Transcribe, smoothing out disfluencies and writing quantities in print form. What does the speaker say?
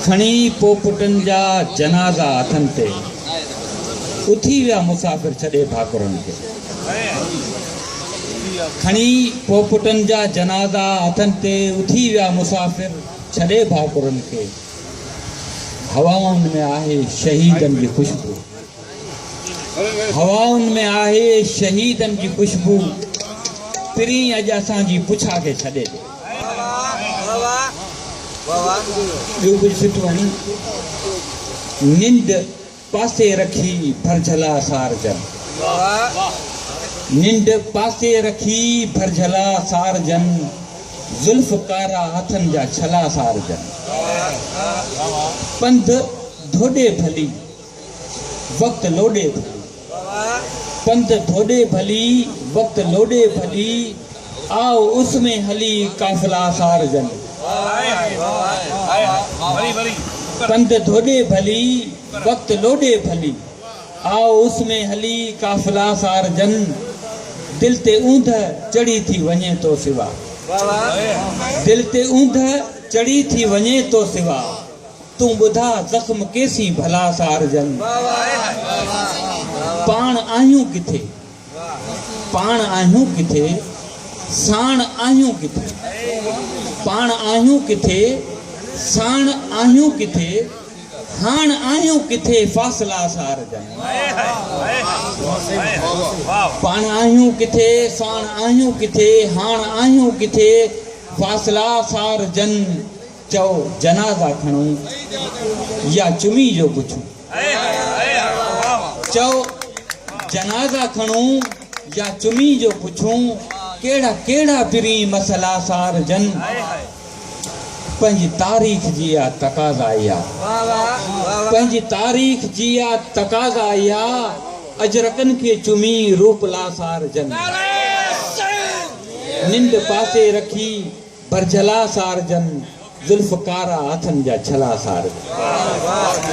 खणी पोपुटन जा जनाज़ा हथन ते उथी विया मुसाफ़िर छॾे भाकुरन के। खणी पोपुटन जा जनाज़ा हथन ते उथी विया मुसाफ़िर छॾे भाकुरन के। हवाउन में आहे शहीदन की खुशबू, हवाउन में आहे शहीदन की खुशबू, पिरी अज असांजी पुछा के छॾे दे। ॿियो कुझु सुठो आहे। निंड पासे रखी भरझला सारजन, निंड पासे रखी भरझला सारजन, जुल्फ कारा हथन जा छला सारजन। पंध धोड़े भली वक्त लोडे भली, पंध धोड़े भली वक्त लोडे भली, आओ उसमें हली काफिला सारजन। पंध धोड़े भली वक्त लोडे भली, आओ उसमें हली काफिला सारजन। दिल ते ऊंध चढ़ी थी वञे तो सिवा, दिल ते ऊंध चढ़ी थी वञे तो सिवा, तूं ॿुधा ज़ख्म केसी भला सारजन। पाण आहियूं किथे, पाण आहियूं किथे, साण आहियूं किथे, पाण आहियूं किथे, साण आहियूं किथे, हाण आहियूं किथे फासला सारजन। पाण आहियूं किथे, साण आहियूं किथे, हाण आहियूं किथे फासला सारजन। चओ जनाज़ा खणूं या चुमी जो पुछूं, चओ जनाज़ा खणूं या चुमी जो पुछूं, केड़ा केड़ा पिरी मसला सारजन। पंहिंजी तारीख़ जी या तकाज़ा या, पंहिंजी तारीख़ जी या तकाज़ा या, अजरकन के चुमी रूपला सारजन। निंड पासे रखी भरझला सारजन, जुल्फ कारा हथन जा छला सारजन।